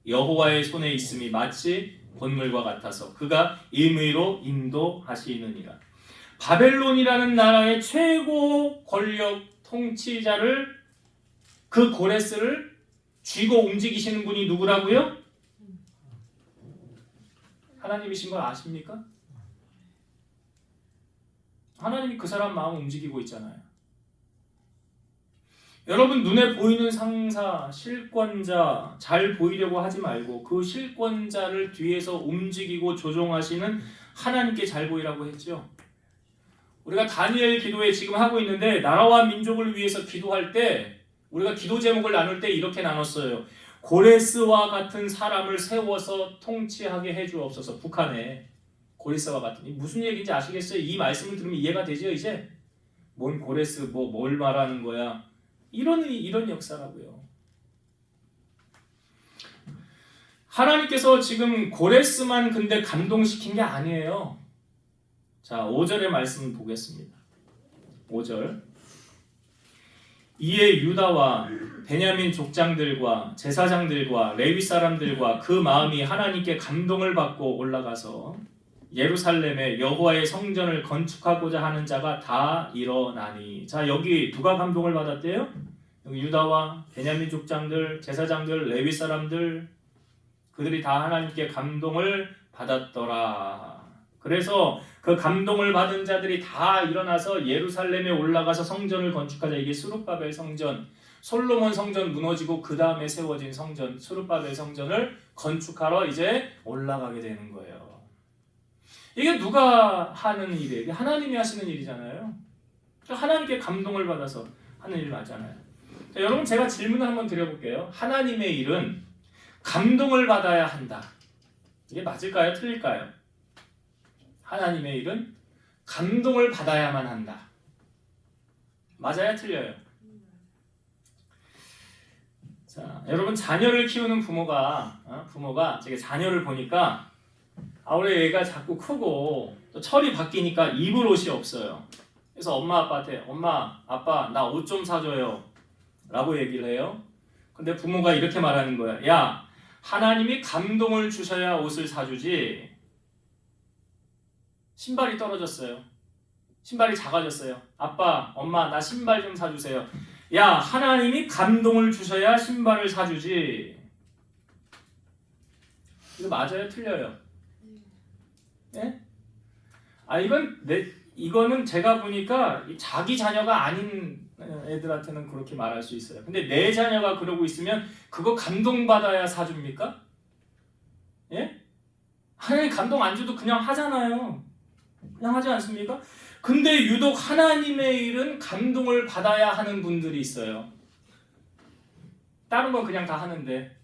여호와의 손에 있음이 마치 본물과 같아서 그가 임의로 인도하시느니라. 바벨론이라는 나라의 최고 권력 통치자를 그 고레스를 쥐고 움직이시는 분이 누구라고요? 하나님이신 걸 아십니까? 하나님이 그 사람 마음을 움직이고 있잖아요. 여러분 눈에 보이는 상사, 실권자 잘 보이려고 하지 말고 그 실권자를 뒤에서 움직이고 조종하시는 하나님께 잘 보이라고 했죠. 우리가 다니엘 기도회 지금 하고 있는데 나라와 민족을 위해서 기도할 때 우리가 기도 제목을 나눌 때 이렇게 나눴어요. 고레스와 같은 사람을 세워서 통치하게 해주옵소서. 북한에 고레스와 같은 무슨 얘기인지 아시겠어요? 이 말씀을 들으면 이해가 되죠 이제? 뭔 고레스 뭘 말하는 거야? 이런 역사라고요. 하나님께서 지금 고레스만 근데 감동시킨 게 아니에요. 자, 5절의 말씀 보겠습니다. 5절 이에 유다와 베냐민 족장들과 제사장들과 레위 사람들과 그 마음이 하나님께 감동을 받고 올라가서 예루살렘에 여호와의 성전을 건축하고자 하는 자가 다 일어나니. 자, 여기 누가 감동을 받았대요? 여기 유다와 베냐민 족장들, 제사장들, 레위 사람들 그들이 다 하나님께 감동을 받았더라. 그래서 그 감동을 받은 자들이 다 일어나서 예루살렘에 올라가서 성전을 건축하자. 이게 스룹바벨 성전, 솔로몬 성전 무너지고 그 다음에 세워진 성전, 스룹바벨 성전을 건축하러 이제 올라가게 되는 거예요. 이게 누가 하는 일이에요? 이게 하나님이 하시는 일이잖아요. 하나님께 감동을 받아서 하는 일 맞잖아요. 자, 여러분 제가 질문을 한번 드려볼게요. 하나님의 일은 감동을 받아야 한다. 이게 맞을까요? 틀릴까요? 하나님의 일은 감동을 받아야만 한다. 맞아요? 틀려요? 자, 여러분 자녀를 키우는 부모가 제가 자녀를 보니까 우리 애가 자꾸 크고 또 철이 바뀌니까 입을 옷이 없어요. 그래서 엄마 아빠한테 엄마 아빠 나 옷 좀 사줘요 라고 얘기를 해요. 근데 부모가 이렇게 말하는 거야. 야, 하나님이 감동을 주셔야 옷을 사주지. 신발이 떨어졌어요. 신발이 작아졌어요. 아빠 엄마 나 신발 좀 사주세요. 야, 하나님이 감동을 주셔야 신발을 사주지. 이거 맞아요? 틀려요? 네? 이거는 제가 보니까 자기 자녀가 아닌 애들한테는 그렇게 말할 수 있어요. 근데 내 자녀가 그러고 있으면 그거 감동받아야 사줍니까? 예? 하나님 감동 안 줘도 그냥 하잖아요. 그냥 하지 않습니까? 근데 유독 하나님의 일은 감동을 받아야 하는 분들이 있어요. 다른 건 그냥 다 하는데.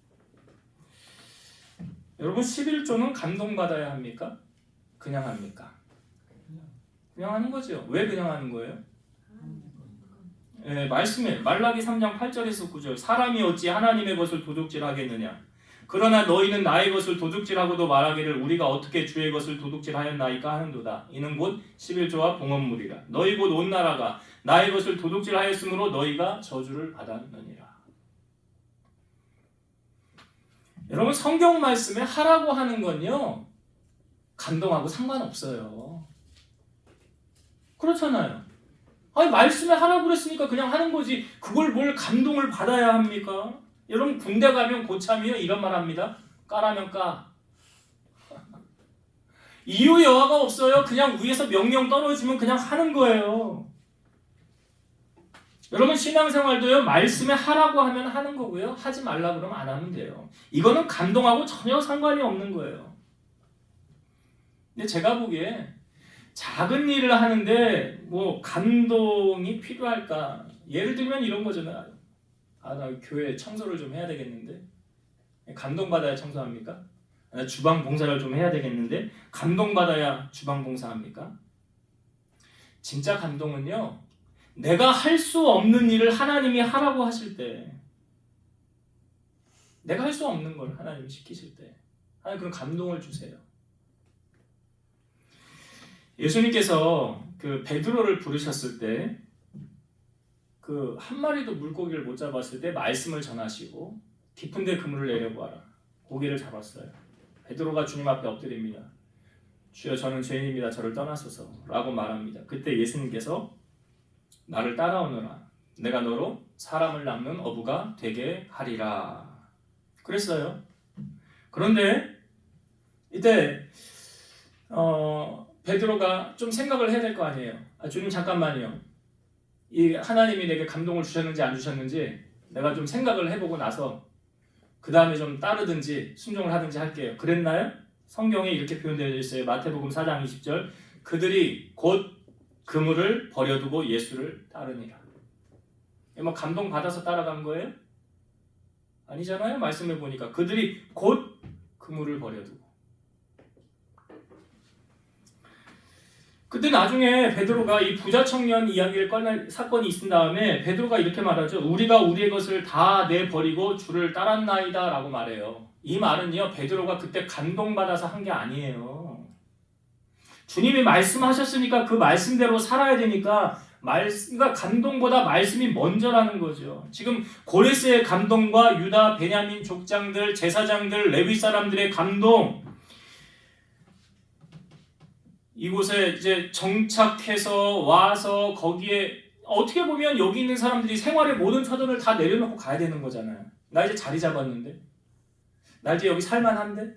여러분 11조는 감동받아야 합니까? 그냥 합니까? 그냥 하는 거죠. 왜 그냥 하는 거예요? 말씀에 말라기 3장 8절에서 9절 사람이 어찌 하나님의 것을 도둑질하겠느냐 그러나 너희는 나의 것을 도둑질하고도 말하기를 우리가 어떻게 주의 것을 도둑질하였나이까 하는도다. 이는 곧 11조와 봉헌물이라. 너희 곧 온 나라가 나의 것을 도둑질하였으므로 너희가 저주를 받았느니라. 여러분 성경 말씀에 하라고 하는 건요 감동하고 상관없어요. 그렇잖아요. 아니 말씀에 하라고 그랬으니까 그냥 하는 거지 그걸 뭘 감동을 받아야 합니까? 여러분 군대 가면 고참이요 이런 말 합니다. 까라면 까. 이유 여하가 없어요. 그냥 위에서 명령 떨어지면 그냥 하는 거예요. 여러분 신앙생활도요 말씀에 하라고 하면 하는 거고요 하지 말라 그러면 안 하면 돼요. 이거는 감동하고 전혀 상관이 없는 거예요. 근데 제가 보기에 작은 일을 하는데 뭐 감동이 필요할까? 예를 들면 이런 거잖아요. 나 교회 청소를 좀 해야 되겠는데 감동받아야 청소합니까? 나 주방 봉사를 좀 해야 되겠는데 감동받아야 주방 봉사합니까? 진짜 감동은요 내가 할 수 없는 일을 하나님이 하라고 하실 때 내가 할 수 없는 걸 하나님이 시키실 때 하나님 그런 감동을 주세요. 예수님께서 그 베드로를 부르셨을 때 그 한 마리도 물고기를 못 잡았을 때 말씀을 전하시고 깊은 데 그물을 내려보아라. 고기를 잡았어요. 베드로가 주님 앞에 엎드립니다. 주여 저는 죄인입니다. 저를 떠나소서 라고 말합니다. 그때 예수님께서 나를 따라오너라. 내가 너로 사람을 낚는 어부가 되게 하리라. 그랬어요. 그런데 이때 베드로가 좀 생각을 해야 될 거 아니에요. 주님 잠깐만요. 이 하나님이 내게 감동을 주셨는지 안 주셨는지 내가 좀 생각을 해보고 나서 그 다음에 좀 따르든지 순종을 하든지 할게요. 그랬나요? 성경에 이렇게 표현되어 있어요. 마태복음 4장 20절 그들이 곧 그물을 버려두고 예수를 따르니라. 뭐 감동 받아서 따라간 거예요? 아니잖아요. 말씀해 보니까 그들이 곧 그물을 버려두고 그때 나중에 베드로가 이 부자 청년 이야기를 꺼낼 사건이 있은 다음에 베드로가 이렇게 말하죠. 우리가 우리의 것을 다 내버리고 주를 따랐나이다 라고 말해요. 이 말은요 베드로가 그때 감동받아서 한 게 아니에요. 주님이 말씀하셨으니까 그 말씀대로 살아야 되니까 그러니까 감동보다 말씀이 먼저라는 거죠. 지금 고레스의 감동과 유다, 베냐민 족장들, 제사장들, 레위 사람들의 감동 이곳에 이제 정착해서 와서 거기에 어떻게 보면 여기 있는 사람들이 생활의 모든 터전을 다 내려놓고 가야 되는 거잖아요. 나 이제 자리 잡았는데 나 이제 여기 살만한데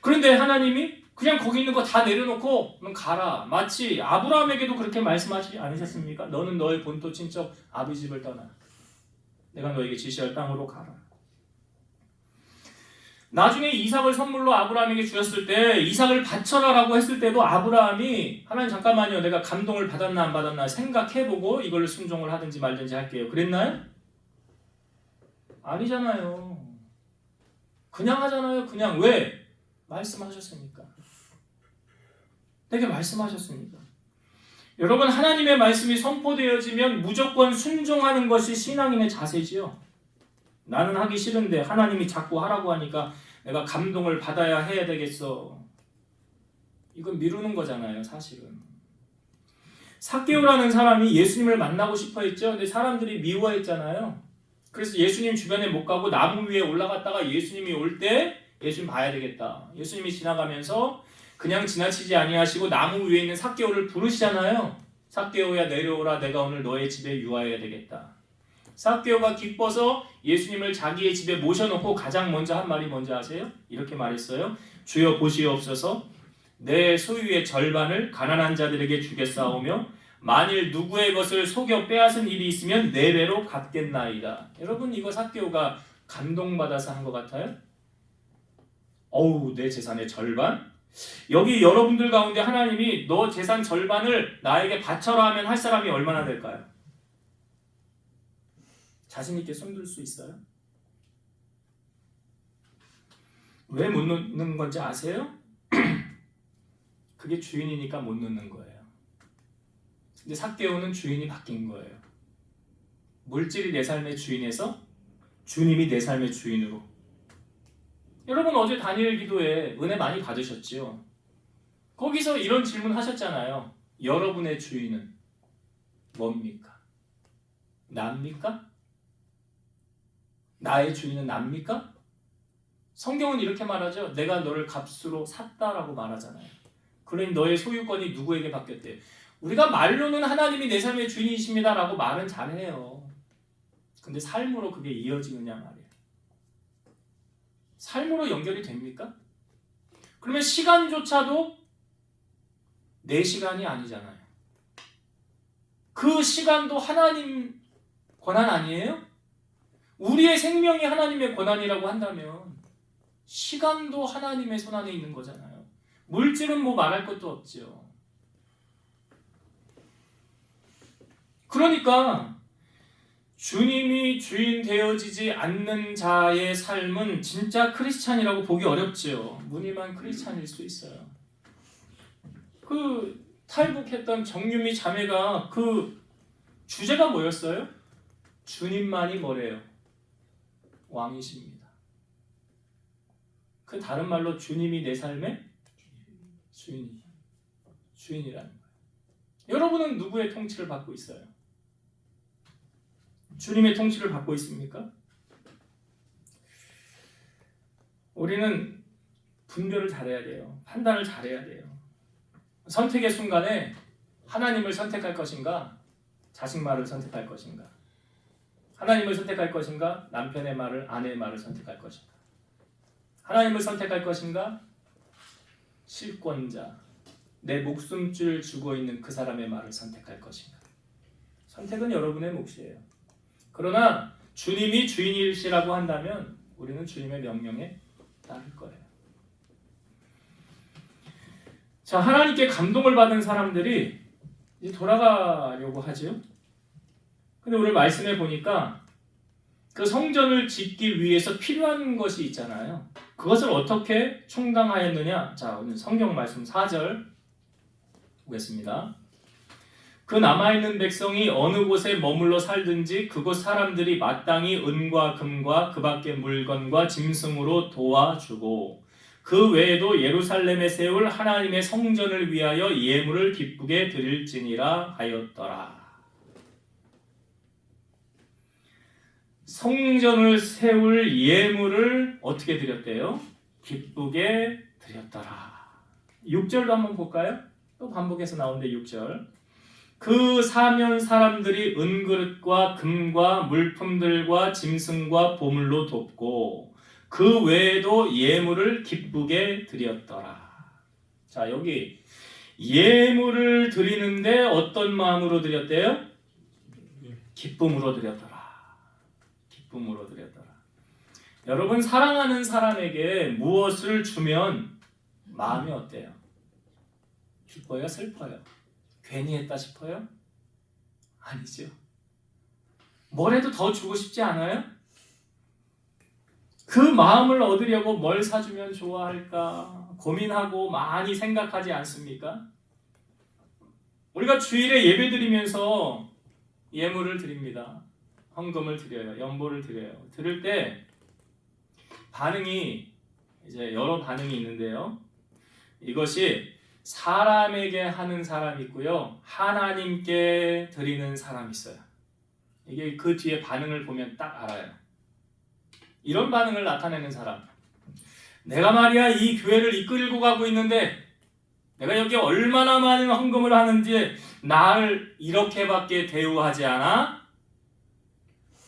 그런데 하나님이 그냥 거기 있는 거 다 내려놓고 가라. 마치 아브라함에게도 그렇게 말씀하시지 않으셨습니까? 너는 너의 본토 친척 아비 집을 떠나 내가 너에게 지시할 땅으로 가라. 나중에 이삭을 선물로 아브라함에게 주었을 때 이삭을 바쳐라라고 했을 때도 아브라함이 하나님 잠깐만요. 내가 감동을 받았나 안 받았나 생각해보고 이걸 순종을 하든지 말든지 할게요. 그랬나요? 아니잖아요. 그냥 하잖아요. 그냥 왜? 말씀하셨으니까. 내게 말씀하셨으니까. 여러분 하나님의 말씀이 선포되어지면 무조건 순종하는 것이 신앙인의 자세지요. 나는 하기 싫은데 하나님이 자꾸 하라고 하니까 내가 감동을 받아야 해야 되겠어. 이건 미루는 거잖아요, 사실은. 삭개오라는 사람이 예수님을 만나고 싶어 했죠. 근데 사람들이 미워했잖아요. 그래서 예수님 주변에 못 가고 나무 위에 올라갔다가 예수님이 올 때 예수님 봐야 되겠다. 예수님이 지나가면서 그냥 지나치지 아니하시고 나무 위에 있는 삭개오를 부르시잖아요. 삭개오야 내려오라. 내가 오늘 너의 집에 유하여야 되겠다. 삭개오가 기뻐서 예수님을 자기의 집에 모셔놓고 가장 먼저 한 말이 뭔지 아세요? 이렇게 말했어요. 주여 보시옵소서 내 소유의 절반을 가난한 자들에게 주겠사오며 만일 누구의 것을 속여 빼앗은 일이 있으면 4배로 갚겠나이다. 여러분 이거 삭개오가 감동받아서 한 것 같아요? 어우, 내 재산의 절반? 여기 여러분들 가운데 하나님이 너 재산 절반을 나에게 바쳐라 하면 할 사람이 얼마나 될까요? 자신 있게 손들 수 있어요? 왜 못 넣는 건지 아세요? 그게 주인이니까 못 넣는 거예요. 근데 삭개오는 주인이 바뀐 거예요. 물질이 내 삶의 주인에서 주님이 내 삶의 주인으로. 여러분 어제 다니엘 기도에 은혜 많이 받으셨지요? 거기서 이런 질문 하셨잖아요. 여러분의 주인은 뭡니까? 납니까? 나의 주인은 납니까? 성경은 이렇게 말하죠. 내가 너를 값으로 샀다라고 말하잖아요. 그러니 너의 소유권이 누구에게 바뀌었대요? 우리가 말로는 하나님이 내 삶의 주인이십니다라고 말은 잘해요. 근데 삶으로 그게 이어지느냐 말이에요. 삶으로 연결이 됩니까? 그러면 시간조차도 내 시간이 아니잖아요. 그 시간도 하나님 권한 아니에요? 우리의 생명이 하나님의 권한이라고 한다면 시간도 하나님의 손안에 있는 거잖아요. 물질은 뭐 말할 것도 없죠. 그러니까 주님이 주인 되어지지 않는 자의 삶은 진짜 크리스찬이라고 보기 어렵죠. 무늬만 크리스찬일 수 있어요. 그 탈북했던 정유미 자매가 그 주제가 뭐였어요? 주님만이 뭐래요? 왕이십니다. 그 다른 말로 주님이 내 삶의 주인이라는 거예요. 여러분은 누구의 통치를 받고 있어요? 주님의 통치를 받고 있습니까? 우리는 분별을 잘해야 돼요. 판단을 잘해야 돼요. 선택의 순간에 하나님을 선택할 것인가? 자식 말을 선택할 것인가? 하나님을 선택할 것인가? 남편의 말을, 아내의 말을 선택할 것인가? 하나님을 선택할 것인가? 실권자, 내 목숨줄 주고 있는 그 사람의 말을 선택할 것인가? 선택은 여러분의 몫이에요. 그러나 주님이 주인이시라고 한다면 우리는 주님의 명령에 따를 거예요. 자, 하나님께 감동을 받은 사람들이 이제 돌아가려고 하죠. 근데 오늘 말씀해 보니까 그 성전을 짓기 위해서 필요한 것이 있잖아요. 그것을 어떻게 충당하였느냐? 자, 오늘 성경 말씀 4절 보겠습니다. 그 남아있는 백성이 어느 곳에 머물러 살든지 그곳 사람들이 마땅히 은과 금과 그 밖의 물건과 짐승으로 도와주고 그 외에도 예루살렘에 세울 하나님의 성전을 위하여 예물을 기쁘게 드릴지니라 하였더라. 성전을 세울 예물을 어떻게 드렸대요? 기쁘게 드렸더라. 6절도 한번 볼까요? 또 반복해서 나오는데 6절. 그 사면 사람들이 은그릇과 금과 물품들과 짐승과 보물로 돕고 그 외에도 예물을 기쁘게 드렸더라. 자, 여기 예물을 드리는데 어떤 마음으로 드렸대요? 기쁨으로 드렸더라. 기쁨으로 드렸더라. 여러분, 사랑하는 사람에게 무엇을 주면 마음이 어때요? 기뻐요? 슬퍼요? 괜히 했다 싶어요? 아니죠. 뭐라도 더 주고 싶지 않아요? 그 마음을 얻으려고 뭘 사주면 좋아할까 고민하고 많이 생각하지 않습니까? 우리가 주일에 예배 드리면서 예물을 드립니다. 헌금을 드려요. 연보를 드려요. 드릴 때 반응이 이제 여러 반응이 있는데요. 이것이 사람에게 하는 사람이 있고요. 하나님께 드리는 사람이 있어요. 이게 그 뒤에 반응을 보면 딱 알아요. 이런 반응을 나타내는 사람. 내가 말이야 이 교회를 이끌고 가고 있는데 내가 여기 얼마나 많은 헌금을 하는지 나를 이렇게밖에 대우하지 않아?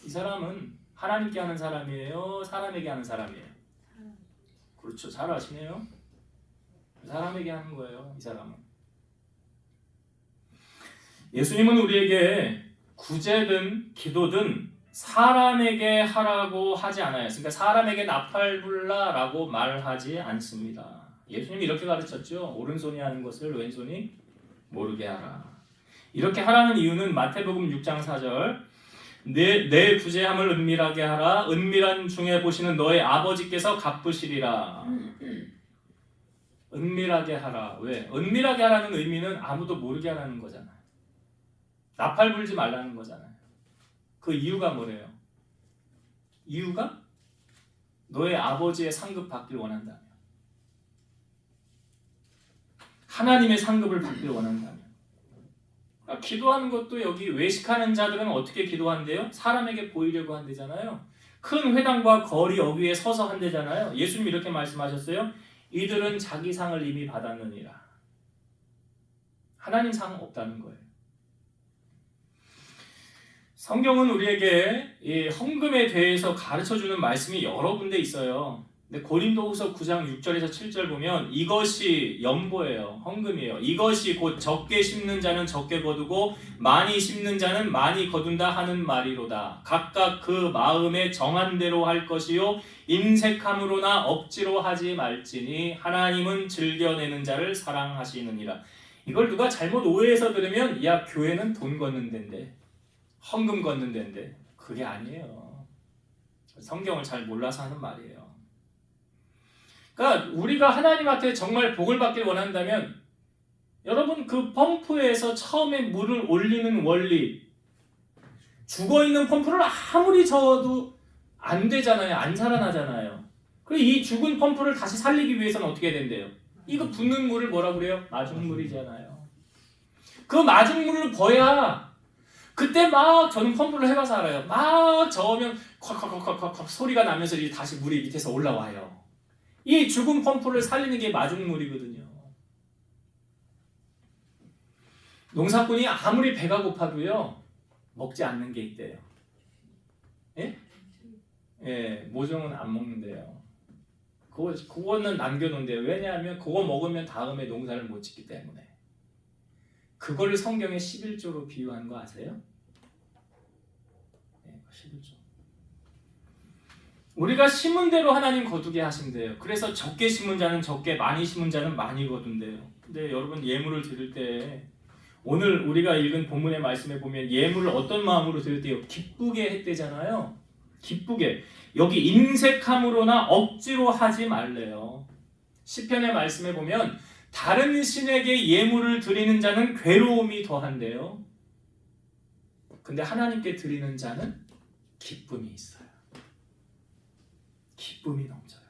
이 사람은 하나님께 하는 사람이에요? 사람에게 하는 사람이에요? 그렇죠. 잘 아시네요. 사람에게 하는 거예요. 이 사람은. 예수님은 우리에게 구제든 기도든 사람에게 하라고 하지 않아요. 그러니까 사람에게 나팔불라라고 말하지 않습니다. 예수님이 이렇게 가르쳤죠. 오른손이 하는 것을 왼손이 모르게 하라. 이렇게 하라는 이유는 마태복음 6장 4절 내 부재함을 은밀하게 하라. 은밀한 중에 보시는 너의 아버지께서 갚으시리라. 은밀하게 하라. 왜? 은밀하게 하라는 의미는 아무도 모르게 하라는 거잖아요. 나팔 불지 말라는 거잖아요. 그 이유가 뭐래요? 이유가 너의 아버지의 상급 받길 원한다며. 하나님의 상급을 받길 원한다며. 그러니까 기도하는 것도 여기 외식하는 자들은 어떻게 기도한대요? 사람에게 보이려고 한대잖아요. 큰 회당과 거리 어귀에 서서 한대잖아요. 예수님이 이렇게 말씀하셨어요. 이들은 자기 상을 이미 받았느니라. 하나님 상 없다는 거예요. 성경은 우리에게 이 헌금에 대해서 가르쳐주는 말씀이 여러 군데 있어요. 근데 고린도후서 9장 6절에서 7절 보면 이것이 연보예요. 헌금이에요. 이것이 곧 적게 심는 자는 적게 거두고 많이 심는 자는 많이 거둔다 하는 말이로다. 각각 그 마음에 정한 대로 할 것이요 인색함으로나 억지로 하지 말지니 하나님은 즐겨내는 자를 사랑하시느니라. 이걸 누가 잘못 오해해서 들으면 야 교회는 돈 걷는 데인데 헌금 걷는 데인데 그게 아니에요. 성경을 잘 몰라서 하는 말이에요. 그러니까 우리가 하나님한테 정말 복을 받길 원한다면 여러분 그 펌프에서 처음에 물을 올리는 원리 죽어있는 펌프를 아무리 저어도 안 되잖아요. 안 살아나잖아요. 그리고 이 죽은 펌프를 다시 살리기 위해서는 어떻게 된대요? 이거 붓는 물을 뭐라 그래요? 마중물이잖아요. 그 마중물을 버야 그때 막 저는 펌프를 해봐서 알아요. 막 저으면 콱콱콱콱콱 소리가 나면서 이제 다시 물이 밑에서 올라와요. 이 죽은 펌프를 살리는 게 마중물이거든요. 농사꾼이 아무리 배가 고파도요 먹지 않는 게 있대요. 예? 예, 모종은 안 먹는데요. 그거는 남겨놓는데요. 왜냐하면 그거 먹으면 다음에 농사를 못 짓기 때문에. 그거를 성경에 11조로 비유한 거 아세요? 네, 11조. 우리가 심은 대로 하나님 거두게 하신대요. 그래서 적게 심은 자는 적게, 많이 심은 자는 많이 거둔대요. 근데 여러분 예물을 드릴 때 오늘 우리가 읽은 본문의 말씀에 보면 예물을 어떤 마음으로 드릴 때요? 기쁘게 했대잖아요. 기쁘게. 여기 인색함으로나 억지로 하지 말래요. 시편의 말씀에 보면 다른 신에게 예물을 드리는 자는 괴로움이 더한데요. 근데 하나님께 드리는 자는 기쁨이 있어요. 기쁨이 넘쳐요.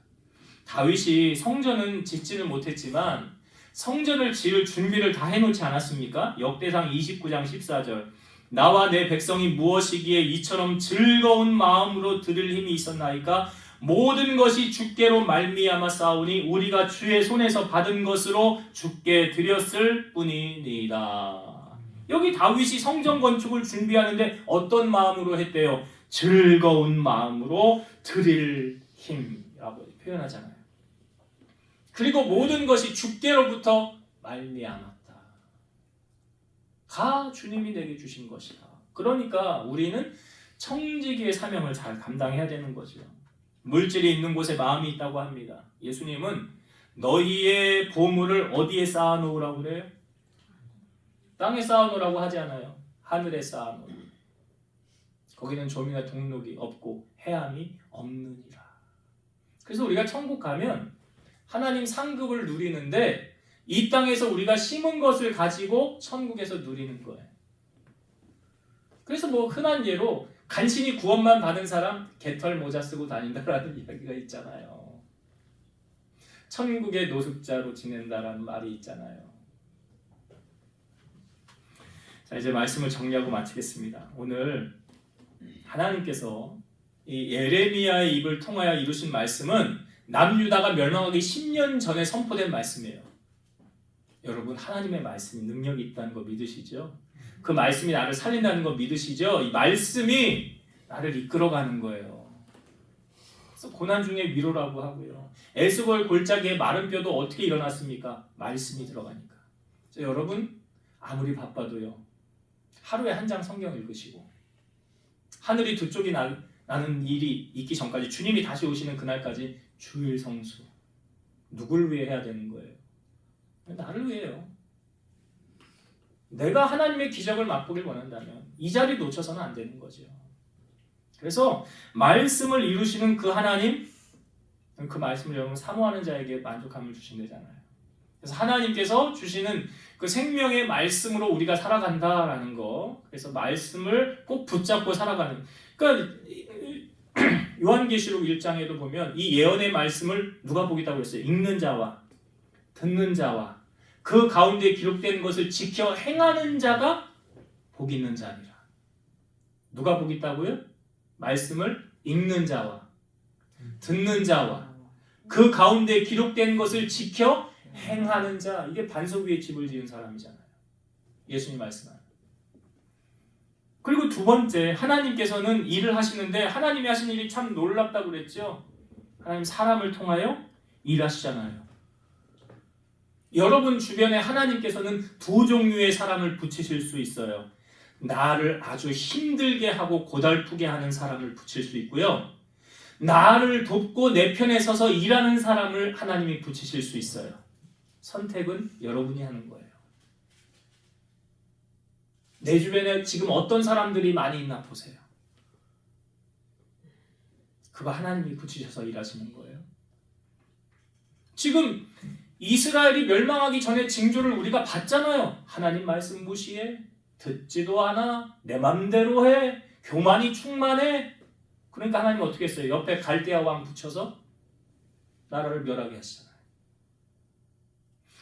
다윗이 성전은 짓지는 못했지만 성전을 지을 준비를 다 해놓지 않았습니까? 역대상 29장 14절 나와 내 백성이 무엇이기에 이처럼 즐거운 마음으로 드릴 힘이 있었나이까? 모든 것이 주께로 말미암아 싸우니 우리가 주의 손에서 받은 것으로 주께 드렸을 뿐이니이다. 여기 다윗이 성전 건축을 준비하는데 어떤 마음으로 했대요? 즐거운 마음으로 드릴 힘이라고 표현하잖아요. 그리고 모든 것이 주께로부터 말미암았다. 다 주님이 내게 주신 것이다. 그러니까 우리는 청지기의 사명을 잘 감당해야 되는 거죠. 물질이 있는 곳에 마음이 있다고 합니다. 예수님은 너희의 보물을 어디에 쌓아놓으라고 그래요? 땅에 쌓아놓으라고 하지 않아요. 하늘에 쌓아놓으라. 거기는 조미나 동록이 없고 해함이 없느니라. 그래서 우리가 천국 가면 하나님 상급을 누리는데 이 땅에서 우리가 심은 것을 가지고 천국에서 누리는 거예요. 그래서 뭐 흔한 예로 간신히 구원만 받은 사람 개털 모자 쓰고 다닌다라는 이야기가 있잖아요. 천국의 노숙자로 지낸다라는 말이 있잖아요. 자, 이제 말씀을 정리하고 마치겠습니다. 오늘 하나님께서 이 예레미야의 입을 통하여 이루신 말씀은 남유다가 멸망하기 10년 전에 선포된 말씀이에요. 여러분 하나님의 말씀이 능력이 있다는 거 믿으시죠? 그 말씀이 나를 살린다는 거 믿으시죠? 이 말씀이 나를 이끌어가는 거예요. 그래서 고난 중에 위로라고 하고요. 에스골 골짜기에 마른 뼈도 어떻게 일어났습니까? 말씀이 들어가니까. 여러분 아무리 바빠도요. 하루에 한 장 성경 읽으시고 하늘이 두 쪽이 나는 일이 있기 전까지, 주님이 다시 오시는 그날까지 주일 성수. 누굴 위해 해야 되는 거예요? 나를 위해요. 내가 하나님의 기적을 맛보길 원한다면 이 자리 놓쳐서는 안 되는 거죠. 그래서 말씀을 이루시는 그 하나님, 그 말씀을 여러분 사모하는 자에게 만족함을 주신다잖아요. 그래서 하나님께서 주시는 그 생명의 말씀으로 우리가 살아간다라는 거. 그래서 말씀을 꼭 붙잡고 살아가는. 그러니까 요한계시록 1장에도 보면 이 예언의 말씀을 누가 복이 있다고 했어요? 읽는 자와 듣는 자와 그 가운데 기록된 것을 지켜 행하는 자가 복 있는 자니라. 누가 복 있다고요? 말씀을 읽는 자와 듣는 자와 그 가운데 기록된 것을 지켜 행하는 자. 이게 반석 위에 집을 지은 사람이잖아요. 예수님 말씀하는. 그리고 두 번째, 하나님께서는 일을 하시는데 하나님이 하신 일이 참 놀랍다고 그랬죠. 하나님 사람을 통하여 일하시잖아요. 여러분 주변에 하나님께서는 두 종류의 사람을 붙이실 수 있어요. 나를 아주 힘들게 하고 고달프게 하는 사람을 붙일 수 있고요. 나를 돕고 내 편에 서서 일하는 사람을 하나님이 붙이실 수 있어요. 선택은 여러분이 하는 거예요. 내 주변에 지금 어떤 사람들이 많이 있나 보세요. 그거 하나님이 붙이셔서 일하시는 거예요. 지금 이스라엘이 멸망하기 전에 징조를 우리가 봤잖아요. 하나님 말씀 무시해, 듣지도 않아, 내 맘대로 해, 교만이 충만해. 그러니까 하나님 어떻게 했어요? 옆에 갈대아 왕 붙여서 나라를 멸하게 하시잖아요.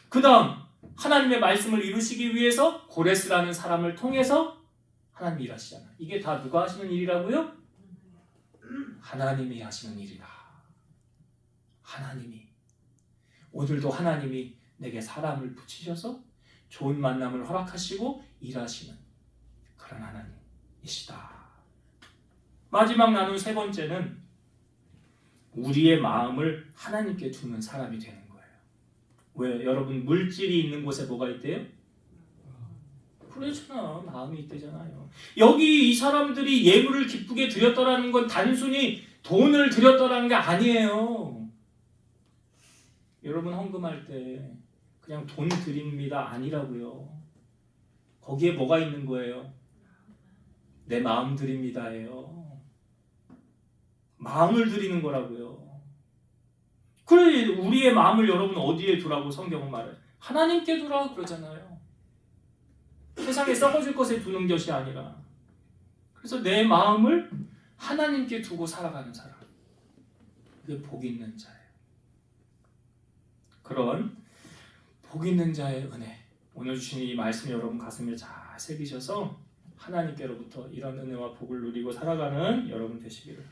그 다음 하나님의 말씀을 이루시기 위해서 고레스라는 사람을 통해서 하나님이 일하시잖아요. 이게 다 누가 하시는 일이라고요? 하나님이 하시는 일이다. 하나님이. 오늘도 하나님이 내게 사람을 붙이셔서 좋은 만남을 허락하시고 일하시는 그런 하나님이시다. 마지막 나눈 세 번째는 우리의 마음을 하나님께 두는 사람이 되는 거예요. 왜? 여러분 물질이 있는 곳에 뭐가 있대요? 그렇잖아. 마음이 있대잖아요. 여기 이 사람들이 예물을 기쁘게 드렸더라는 건 단순히 돈을 드렸더라는 게 아니에요. 여러분 헌금할 때 그냥 돈 드립니다 아니라고요. 거기에 뭐가 있는 거예요? 내 마음 드립니다예요. 마음을 드리는 거라고요. 그래, 우리의 마음을 여러분 어디에 두라고 성경은 말해요? 하나님께 두라 그러잖아요. 세상에 썩어질 것에 두는 것이 아니라. 그래서 내 마음을 하나님께 두고 살아가는 사람, 그게 복 있는 자예요. 그런 복 있는 자의 은혜, 오늘 주신 이 말씀 여러분 가슴에 잘 새기셔서 하나님께로부터 이런 은혜와 복을 누리고 살아가는 여러분 되시기를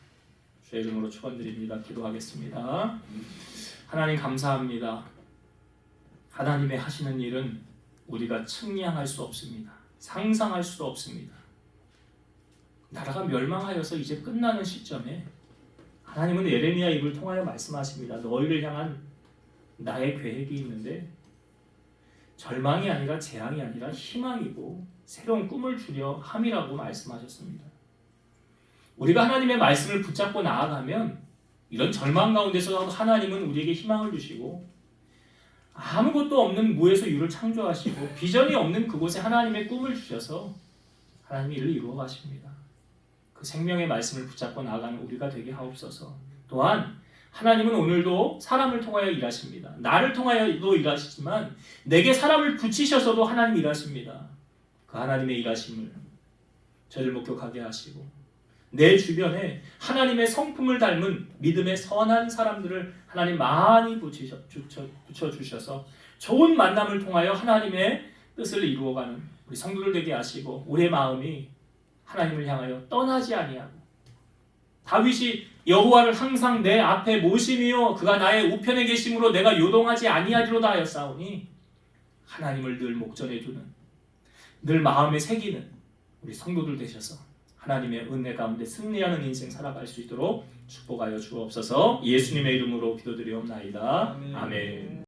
주의 이름으로 축원드립니다. 기도하겠습니다. 하나님 감사합니다. 하나님의 하시는 일은 우리가 측량할 수 없습니다. 상상할 수도 없습니다. 나라가 멸망하여서 이제 끝나는 시점에 하나님은 예레미야 입을 통하여 말씀하십니다. 너희를 향한 나의 계획이 있는데 절망이 아니라 재앙이 아니라 희망이고 새로운 꿈을 주려 함이라고 말씀하셨습니다. 우리가 하나님의 말씀을 붙잡고 나아가면 이런 절망 가운데서 하나님은 우리에게 희망을 주시고 아무것도 없는 무에서 유를 창조하시고 비전이 없는 그곳에 하나님의 꿈을 주셔서 하나님이 이를 이루어 가십니다. 그 생명의 말씀을 붙잡고 나아가는 우리가 되게 하옵소서. 또한 하나님은 오늘도 사람을 통하여 일하십니다. 나를 통하여도 일하시지만 내게 사람을 붙이셔서도 하나님이 일하십니다. 그 하나님의 일하심을 저를 목격하게 하시고 내 주변에 하나님의 성품을 닮은 믿음의 선한 사람들을 하나님 많이 붙여주셔서 좋은 만남을 통하여 하나님의 뜻을 이루어가는 우리 성도들 되게 하시고 우리의 마음이 하나님을 향하여 떠나지 아니하고 다윗이 여호와를 항상 내 앞에 모심이요 그가 나의 우편에 계심으로 내가 요동하지 아니하리로다 하였사오니 하나님을 늘 목전에 두는 늘 마음에 새기는 우리 성도들 되셔서 하나님의 은혜 가운데 승리하는 인생 살아갈 수 있도록 축복하여 주옵소서. 예수님의 이름으로 기도드리옵나이다. 아멘.